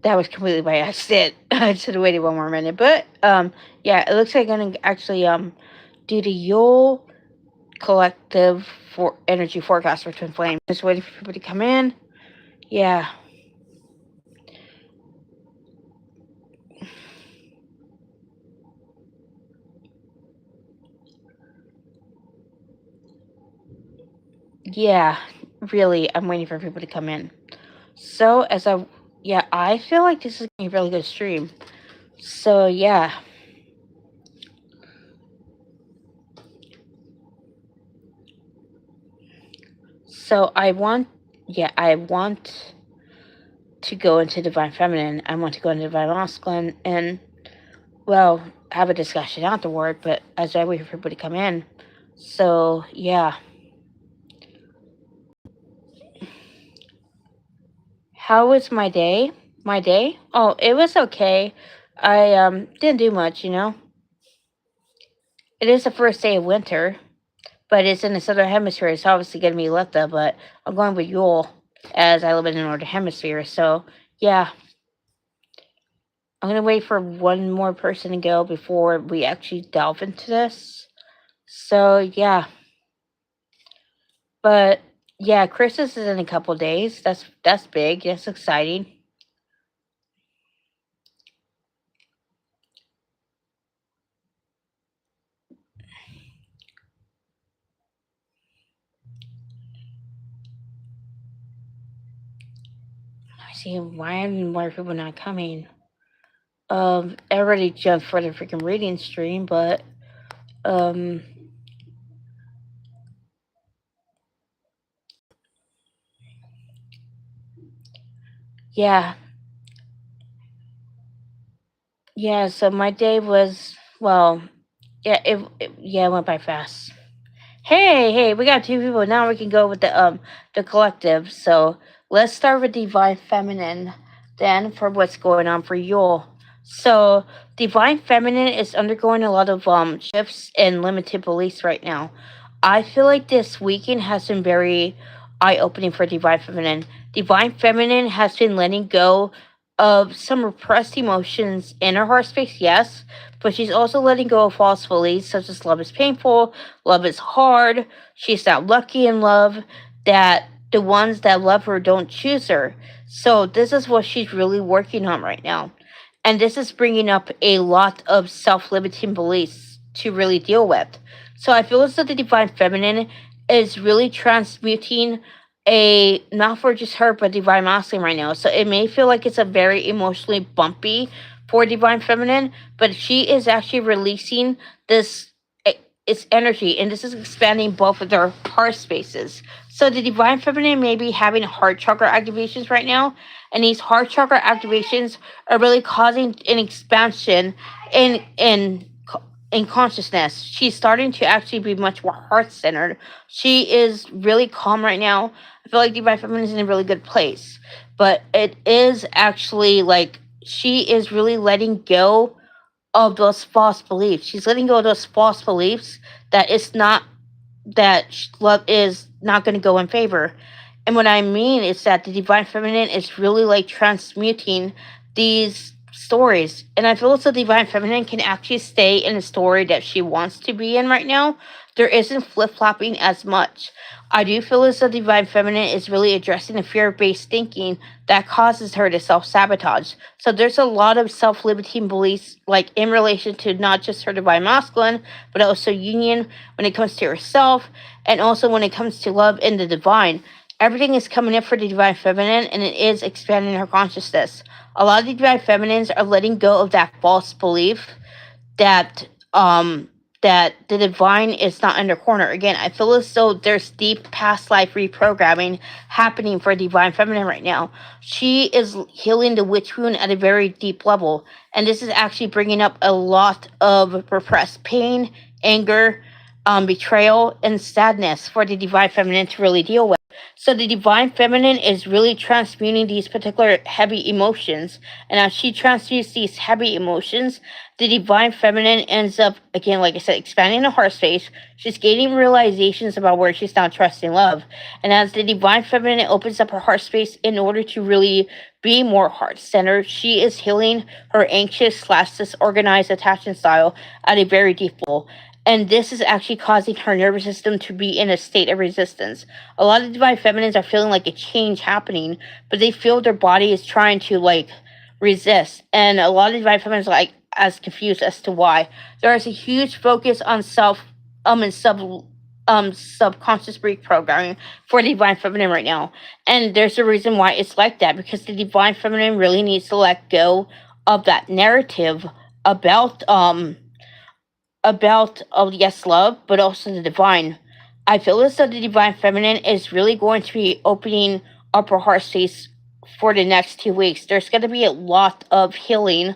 That was completely by accident. I should have waited one more minute. But yeah, it looks like I'm gonna actually do the Yule collective for energy forecast for Twin Flame. Just waiting for people to come in. Yeah. Yeah, really, I'm waiting for people to come in. So yeah, I feel like this is gonna be a really good stream. So yeah, so I want to go into divine feminine. I want to go into divine masculine, and well, have a discussion afterward. But as I wait for people to come in, so yeah, how was my day? My day? Oh, it was okay. I didn't do much, you know. It is the first day of winter, but it's in the southern hemisphere. It's obviously going to be Letta, but I'm going with Yule as I live in the northern hemisphere. So yeah, I'm going to wait for one more person to go before we actually delve into this. So yeah, but yeah, Christmas is in a couple days. That's big. That's exciting. I see why are more people not coming. I already jumped for the freaking reading stream, but um, yeah, yeah. So my day was well, yeah, yeah, it went by fast. Hey, we got two people. Now we can go with the collective. So let's start with Divine Feminine then for what's going on for Yule. So Divine Feminine is undergoing a lot of shifts and limited beliefs right now. I feel like this weekend has been very eye opening for Divine Feminine. Divine Feminine has been letting go of some repressed emotions in her heart space, yes, but she's also letting go of false beliefs such as love is painful, love is hard, she's not lucky in love, that the ones that love her don't choose her. So, this is what she's really working on right now. And this is bringing up a lot of self limiting beliefs to really deal with. So, I feel as though the Divine Feminine is really transmuting a not for just her but divine masculine right now. So it may feel like it's a very emotionally bumpy for divine feminine, but she is actually releasing this its energy, and this is expanding both of their heart spaces. So the divine feminine may be having heart chakra activations right now, and these heart chakra activations are really causing an expansion in in consciousness. She's starting to actually be much more heart centered. She is really calm right now. I feel like Divine Feminine is in a really good place. But it is actually like she is really letting go of those false beliefs. She's letting go of those false beliefs that it's not love is not going to go in favor. And what I mean is that the divine feminine is really like transmuting these stories. And I feel as the divine feminine can actually stay in the story that she wants to be in right now. There isn't flip flopping as much. I do feel as the divine feminine is really addressing the fear based thinking that causes her to self sabotage. So there's a lot of self limiting beliefs, like in relation to not just her divine masculine, but also union when it comes to herself, and also when it comes to love in the divine. Everything is coming up for the divine feminine, and it is expanding her consciousness. A lot of the divine feminines are letting go of that false belief that that the divine is not in their corner. Again, I feel as though there's deep past life reprogramming happening for divine feminine right now. She is healing the witch wound at a very deep level, and this is actually bringing up a lot of repressed pain, anger, betrayal, and sadness for the divine feminine to really deal with. So the divine feminine is really transmuting these particular heavy emotions. And as she transmutes these heavy emotions, the divine feminine ends up, again, like I said, expanding the heart space. She's gaining realizations about where she's not trusting love. And as the divine feminine opens up her heart space in order to really be more heart centered, she is healing her anxious slash disorganized attachment style at a very deep level. And this is actually causing her nervous system to be in a state of resistance. A lot of divine feminines are feeling like a change happening, but they feel their body is trying to like resist. And a lot of divine feminines are like as confused as to why. There is a huge focus on self and subconscious reprogramming for the divine feminine right now. And there's a reason why it's like that, because the divine feminine really needs to let go of that narrative about yes, love, but also the divine. I feel as though the divine feminine is really going to be opening up her heart space for the next 2 weeks. There's going to be a lot of healing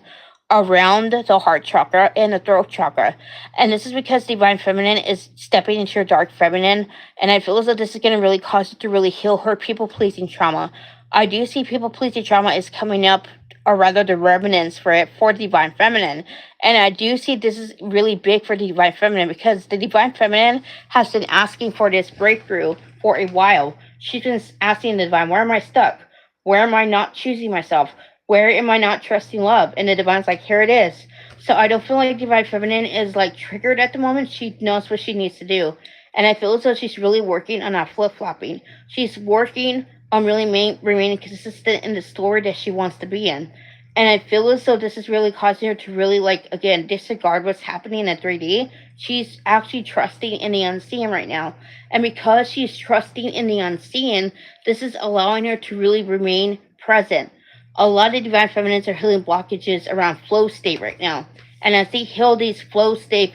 around the heart chakra and the throat chakra. And this is because divine feminine is stepping into your dark feminine. And I feel as though this is going to really cause you to really heal her people pleasing trauma. I do see people pleasing trauma is coming up, or rather the remnants for it, for the divine feminine. And I do see this is really big for the divine feminine, because the divine feminine has been asking for this breakthrough for a while. She's been asking the divine, where am I stuck? Where am I not choosing myself? Where am I not trusting love? And the divine's like, here it is. So I don't feel like divine feminine is like triggered at the moment. She knows what she needs to do. And I feel as though she's really working on not flip flopping. She's working on really remaining consistent in the story that she wants to be in. And I feel as though this is really causing her to really, like, again, disregard what's happening in 3D. She's actually trusting in the unseen right now. And because she's trusting in the unseen, this is allowing her to really remain present. A lot of divine feminines are healing blockages around flow state right now. And as they heal these flow state,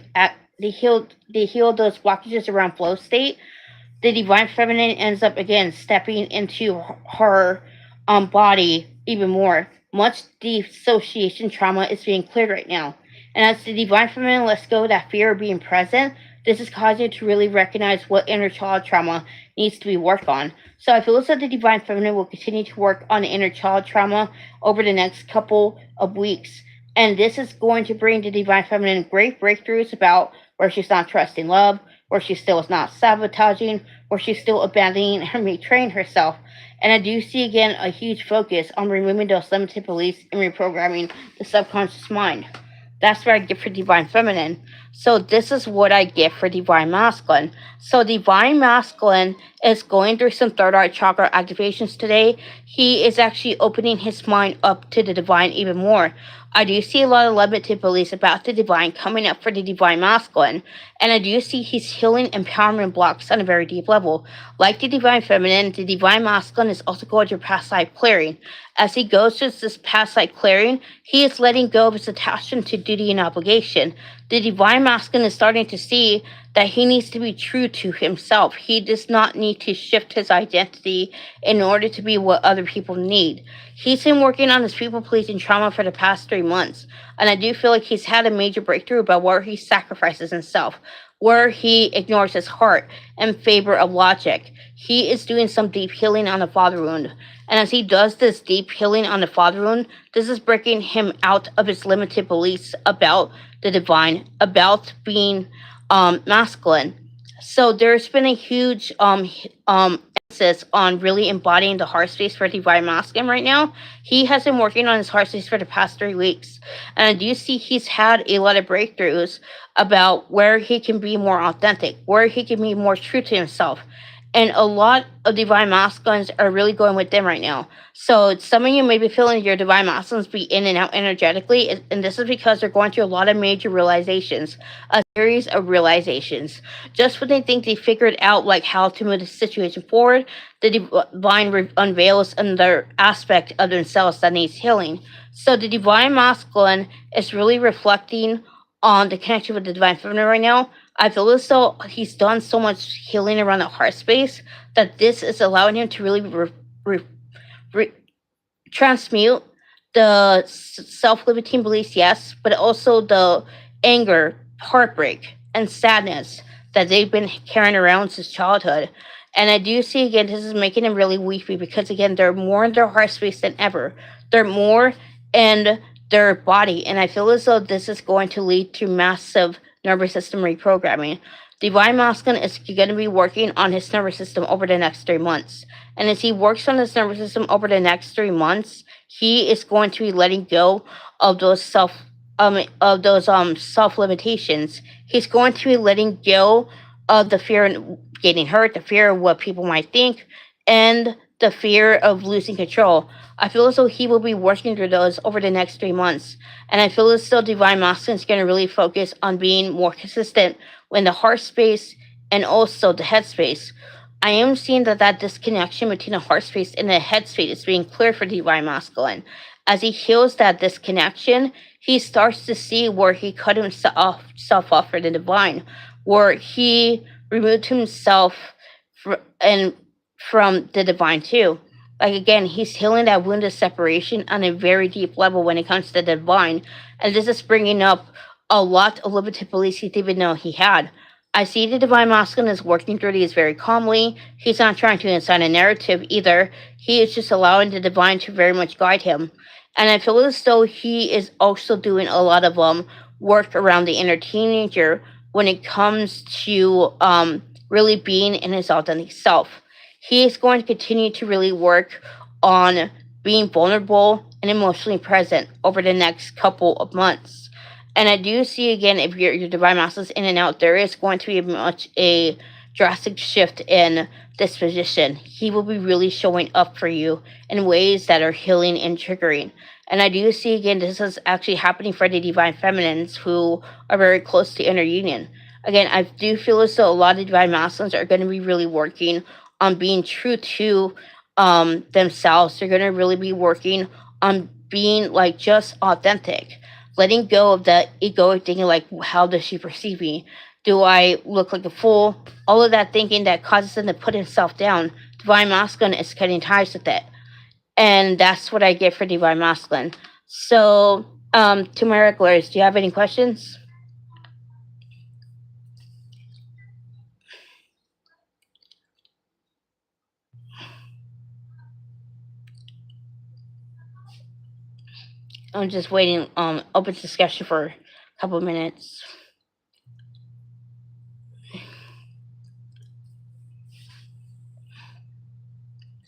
they heal those blockages around flow state, the divine feminine ends up again stepping into her body even more. Much dissociation trauma is being cleared right now. And as the divine feminine lets go of that fear of being present, this is causing you to really recognize what inner child trauma needs to be worked on. So I feel as though the divine feminine will continue to work on the inner child trauma over the next couple of weeks. And this is going to bring the divine feminine great breakthroughs about where she's not trusting love, where she still is not sabotaging, where she's still abandoning and betraying herself. And I do see again a huge focus on removing those limited beliefs and reprogramming the subconscious mind. That's what I get for divine feminine. So this is what I get for divine masculine. So divine masculine is going through some third eye chakra activations today. He is actually opening his mind up to the divine even more. I do see a lot of limited beliefs about the divine coming up for the divine masculine. And I do see he's healing empowerment blocks on a very deep level. Like the divine feminine, the divine masculine is also going through past life clearing. As he goes through this past life clearing, he is letting go of his attachment to duty and obligation. The divine masculine is starting to see that he needs to be true to himself. He does not need to shift his identity in order to be what other people need. He's been working on his people pleasing trauma for the past 3 months, and I do feel like he's had a major breakthrough about where he sacrifices himself, where he ignores his heart in favor of logic. He is doing some deep healing on the father wound. And as he does this deep healing on the father wound, this is breaking him out of his limited beliefs about the divine, about being masculine. So there's been a huge emphasis on really embodying the heart space for divine masculine right now. He has been working on his heart space for the past 3 weeks. And I do see he's had a lot of breakthroughs about where he can be more authentic, where he can be more true to himself. And a lot of divine masculines are really going with them right now. So some of you may be feeling your divine masculines be in and out energetically, and this is because they're going through a lot of major realizations, a series of realizations. Just when they think they figured out like how to move the situation forward, the divine unveils another aspect of themselves that needs healing. So the divine masculine is really reflecting on the connection with the divine feminine right now. I feel as though he's done so much healing around the heart space that this is allowing him to really re- transmute the self-limiting beliefs, yes, but also the anger, heartbreak, and sadness that they've been carrying around since childhood. And I do see again, this is making him really weepy because again, they're more in their heart space than ever. They're more in their body. And I feel as though this is going to lead to massive nervous system reprogramming. Divine Masculine is going to be working on his nervous system over the next 3 months. And as he works on his nervous system over the next 3 months, he is going to be letting go of those self limitations. He's going to be letting go of the fear of getting hurt, the fear of what people might think, and the fear of losing control. I feel as though he will be working through those over the next 3 months. And I feel as though Divine Masculine is going to really focus on being more consistent in the heart space and also the head space. I am seeing that disconnection between the heart space and the head space is being cleared for Divine Masculine. As he heals that disconnection, he starts to see where he cut himself off for the divine, where he removed himself and from the divine too. Like again, he's healing that wound of separation on a very deep level when it comes to the divine, and this is bringing up a lot of limited beliefs he didn't even know he had. I see the divine masculine is working through these very calmly. He's not trying to incite a narrative either. He is just allowing the divine to very much guide him. And I feel as though he is also doing a lot of work around the inner teenager when it comes to really being in his authentic self. He is going to continue to really work on being vulnerable and emotionally present over the next couple of months. And I do see again, if your divine master is in and out, there is going to be much a drastic shift in disposition. He will be really showing up for you in ways that are healing and triggering. And I do see again, this is actually happening for the divine feminines who are very close to inner union. Again, I do feel as though a lot of divine masculines are going to be really working on being true to themselves. They're going to really be working on being like just authentic, letting go of the egoic thinking, like, how does she perceive me? Do I look like a fool? All of that thinking that causes them to put himself down. Divine masculine is cutting ties with it. And that's what I get for divine masculine. So, to my regulars, do you have any questions? I'm just waiting, open discussion for a couple of minutes.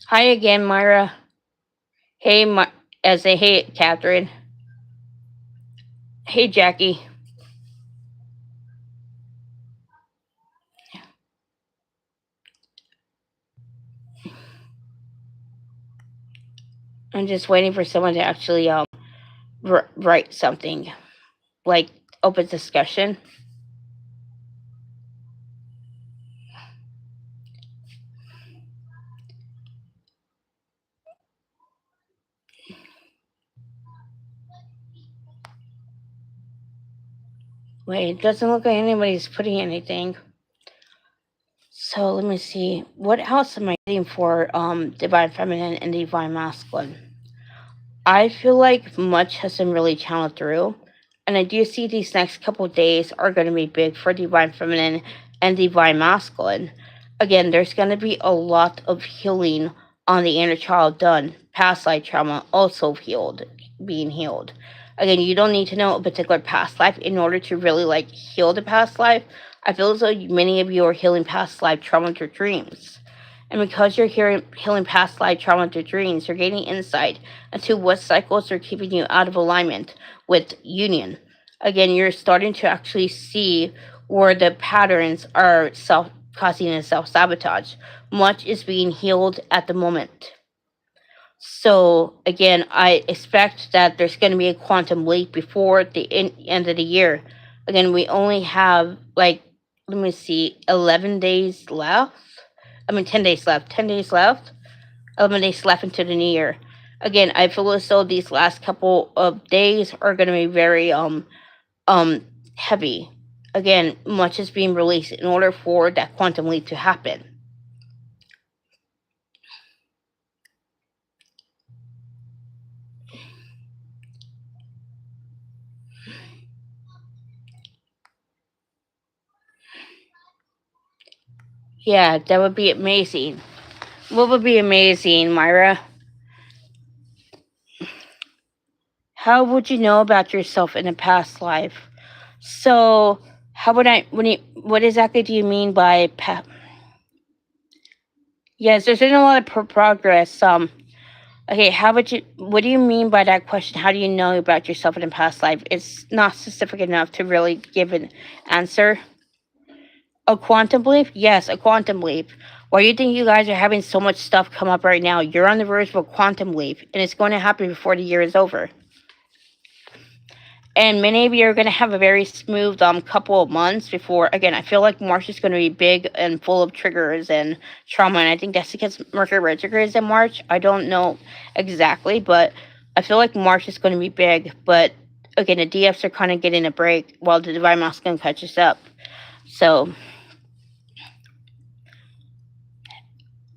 Hi again, Myra. Hey, as a hey, Catherine. Hey, Jackie. I'm just waiting for someone to actually write something like open discussion. Wait, it doesn't look like anybody's putting anything. So let me see. What else am I getting for divine feminine and divine masculine? I feel like much has been really channeled through, and I do see these next couple of days are going to be big for divine feminine and divine masculine. Again, there's going to be a lot of healing on the inner child done. Past life trauma also healed, being healed. Again, you don't need to know a particular past life in order to really like heal the past life. I feel as though many of you are healing past life trauma through dreams. And because you're healing past life trauma through dreams, you're gaining insight into what cycles are keeping you out of alignment with union. Again, you're starting to actually see where the patterns are self causing and self sabotage. Much is being healed at the moment. So again, I expect that there's going to be a quantum leap before the end of the year. Again, we only have like, let me see, 11 days left. I mean, 10 days left. 10 days left. 11 days left into the new year. Again, I feel as though these last couple of days are going to be very um heavy. Again, much is being released in order for that quantum leap to happen. Yeah, that would be amazing. What would be amazing, Myra? How would you know about yourself in a past life? So, how would I? What exactly do you mean by Yes, there's been a lot of progress. Okay, how would you? What do you mean by that question? How do you know about yourself in a past life? It's not specific enough to really give an answer. A quantum leap? Yes, a quantum leap. Why do you think you guys are having so much stuff come up right now? You're on the verge of a quantum leap, and it's going to happen before the year is over. And many of you are going to have a very smooth couple of months before. Again, I feel like March is going to be big and full of triggers and trauma, and I think that's because Mercury retrograde is in March. I don't know exactly, but I feel like March is going to be big. But again, the DFs are kind of getting a break while the Divine Masculine catches up. So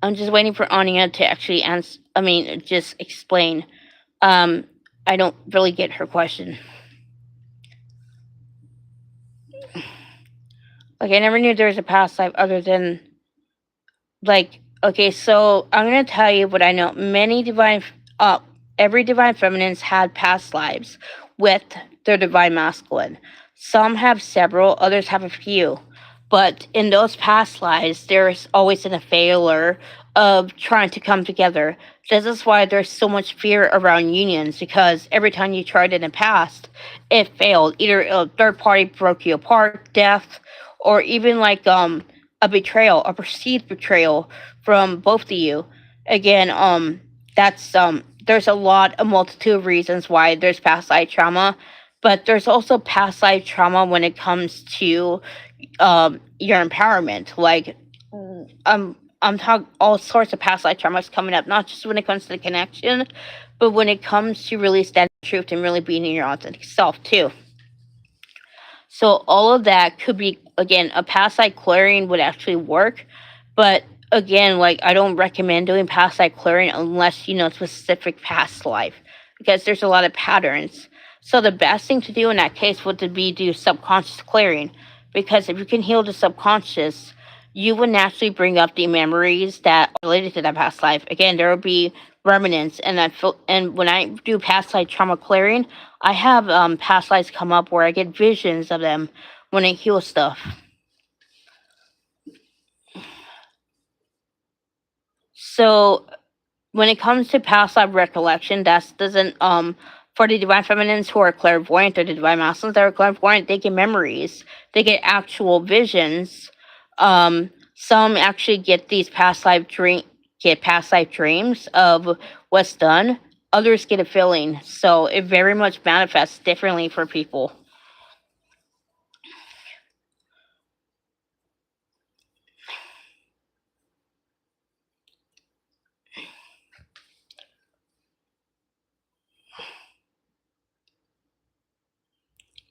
I'm just waiting for Anya to actually answer. I mean, just explain. Um, I don't really get her question. Like I never knew there was a past life other than like okay. So I'm gonna tell you what I know. Uh, every divine feminines had past lives with their divine masculine. Some have several, others have a few. But in those past lives, there's always been a failure of trying to come together. This is why there's so much fear around unions because every time you tried in the past, it failed. Either a third party broke you apart, death, or even like a betrayal, a perceived betrayal from both of you. Again, that's there's a multitude of reasons why there's past life trauma, but there's also past life trauma when it comes to your empowerment. Like I'm talking all sorts of past life traumas coming up, not just when it comes to the connection, but when it comes to really standing truth and really being in your authentic self too. So all of that could be again a past life clearing would actually work, but again, like I don't recommend doing past life clearing unless you know specific past life because there's a lot of patterns. So the best thing to do in that case would to be do subconscious clearing because if you can heal the subconscious, you would naturally bring up the memories that are related to that past life. Again, there will be remnants, and I feel and when I do past life trauma clearing, I have past lives come up where I get visions of them when I heal stuff. So when it comes to past life recollection, that doesn't for the divine feminines who are clairvoyant or the divine masculines that are clairvoyant, they get memories, they get actual visions. Some actually get these past life dreams of what's done. Others get a feeling, so it very much manifests differently for people.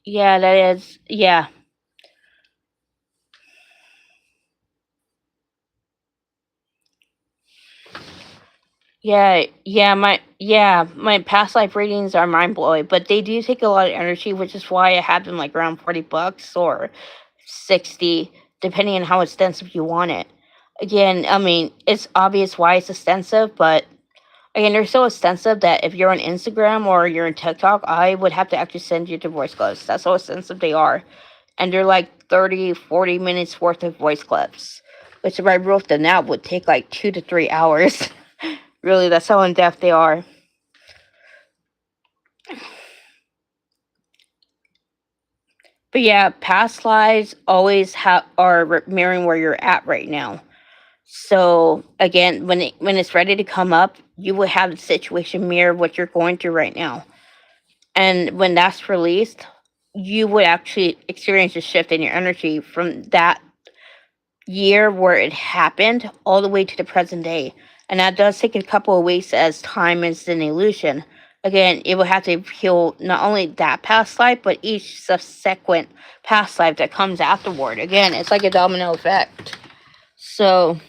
Yeah, that is. Yeah, my past life readings are mind blowing, but they do take a lot of energy, which is why I have them like around $40 or 60, depending on how extensive you want it. Again, I mean, it's obvious why it's extensive, but again, they're so extensive that if you're on Instagram or you're on TikTok, I would have to actually send you to voice clips. That's how extensive they are. And they're like 30, 40 minutes worth of voice clips, which if I wrote them out would take like 2 to 3 hours. Really, that's how in depth they are. But yeah, past lives always are mirroring where you're at right now. So again, when it's ready to come up, you will have the situation mirror what you're going through right now. And when that's released, you would actually experience a shift in your energy from that year where it happened all the way to the present day. And that does take a couple of weeks as time is an illusion. Again, it will have to heal not only that past life, but each subsequent past life that comes afterward. Again, it's like a domino effect. So,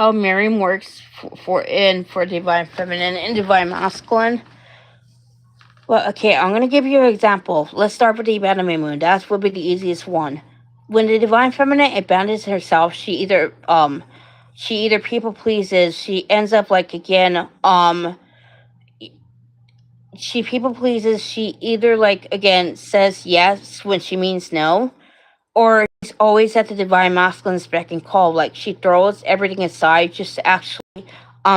how mirroring works for divine feminine and divine masculine. Well, okay, I'm gonna give you an example. Let's start with the abandonment moon. That will be the easiest one. When the divine feminine abandons herself, she either people pleases. She ends up like again she people pleases. She either like again says yes when she means no, or she's always at the divine masculine's beck and call. Like she throws everything aside just to actually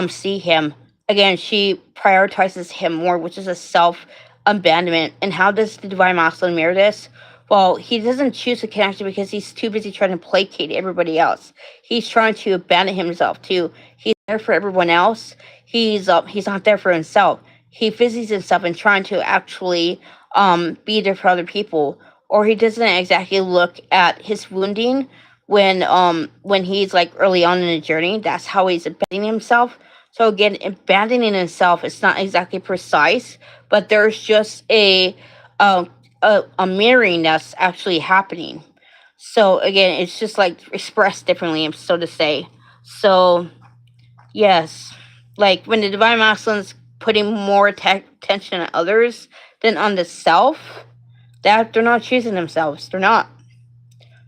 see him. Again, she prioritizes him more, which is a self abandonment. And how does the divine masculine mirror this? Well, he doesn't choose to connect because he's too busy trying to placate everybody else. He's trying to abandon himself too. He's there for everyone else. He's not there for himself. He busies himself in trying to actually be there for other people, or he doesn't exactly look at his wounding when he's like early on in the journey. That's how he's abandoning himself. So again, abandoning himself is not exactly precise, but there's just um a mirroring that's actually happening. So again, it's just like expressed differently, so to say. So yes, like when the divine masculine's putting more attention on others than on the self, that they're not choosing themselves. They're not.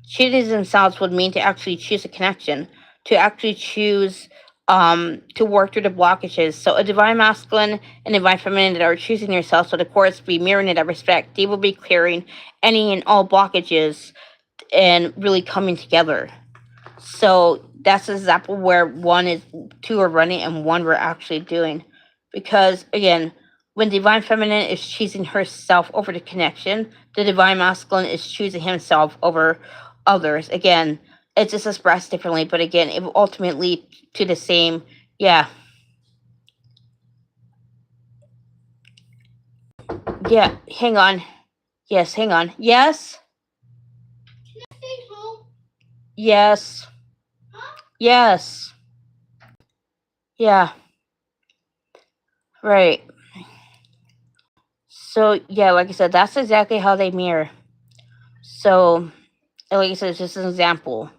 Choosing themselves would mean to actually choose a connection, to actually choose to work through the blockages. So a divine masculine and divine feminine that are choosing yourself, so the course be mirroring in that respect, they will be clearing any and all blockages and really coming together. So that's an example where one is two are running and one we're actually doing. Because again, when divine feminine is choosing herself over the connection, the divine masculine is choosing himself over others. Again, it's just expressed differently, but again, it will ultimately lead to the same. Yeah, yeah. Hang on. Yes, hang on. Yes, yes, yes. Yeah, right. So yeah, like I said, that's exactly how they mirror. So like I said, it's just an example.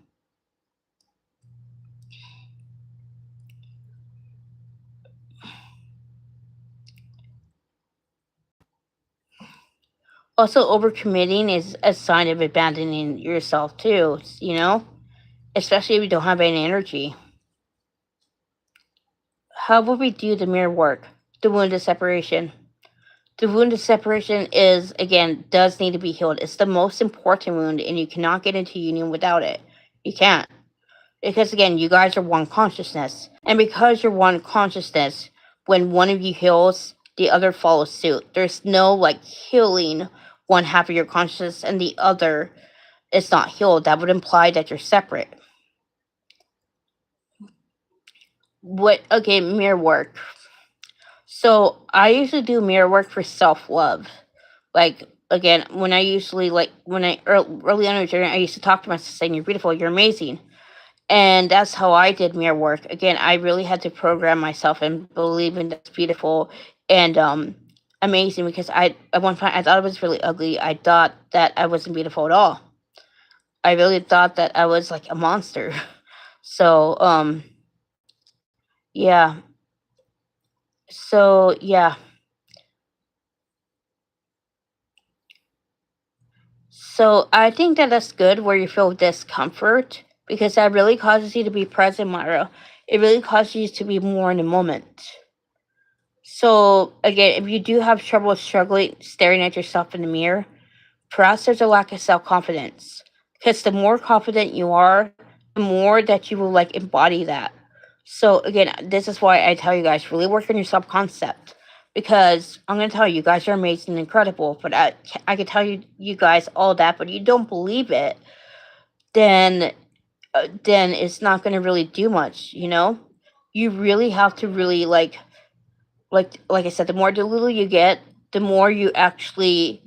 Also, overcommitting is a sign of abandoning yourself too. Especially if you don't have any energy. How would we do the mirror work? The wounded separation. The wounded separation is again does need to be healed. It's the most important wound, and you cannot get into union without it. You can't. Because again, you guys are one consciousness. And because you're one consciousness, when one of you heals, the other follows suit. There's no like healing one half of your consciousness and the other is not healed. That would imply that you're separate. What okay, mirror work. So I usually do mirror work for self love. Like again, when I usually like when I early on in the journey, I used to talk to myself saying, "You're beautiful, you're amazing." And that's how I did mirror work. Again, I really had to program myself and believe in that's beautiful and amazing because at one point I thought I was really ugly. I thought that I wasn't beautiful at all. I really thought that I was like a monster. So yeah. So yeah. So I think that that's good where you feel discomfort because that really causes you to be present, Myra. It really causes you to be more in the moment. So again, if you do have trouble struggling staring at yourself in the mirror, perhaps there's a lack of self confidence. Because the more confident you are, the more that you will like embody that. So again, this is why I tell you guys really work on your self concept. Because I'm gonna tell you, you guys are amazing and incredible. But I can tell you guys all that, but you don't believe it, then then it's not gonna really do much. You really have to really like I said, the more delulu you get, the more you actually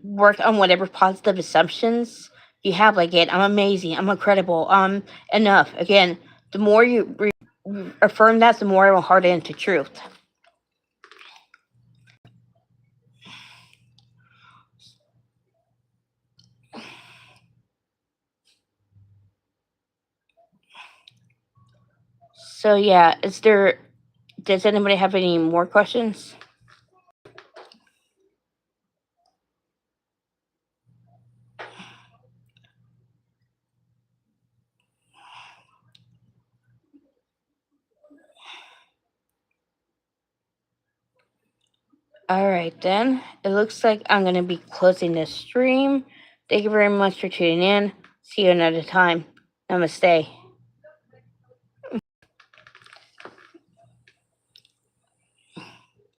work on whatever positive assumptions you have. Like, it, I'm amazing, I'm incredible, enough. Again, the more you affirm that, the more it will harden into truth. So yeah, is there? Does anybody have any more questions? All right, then. It looks like I'm going to be closing this stream. Thank you very much for tuning in. See you another time. Namaste.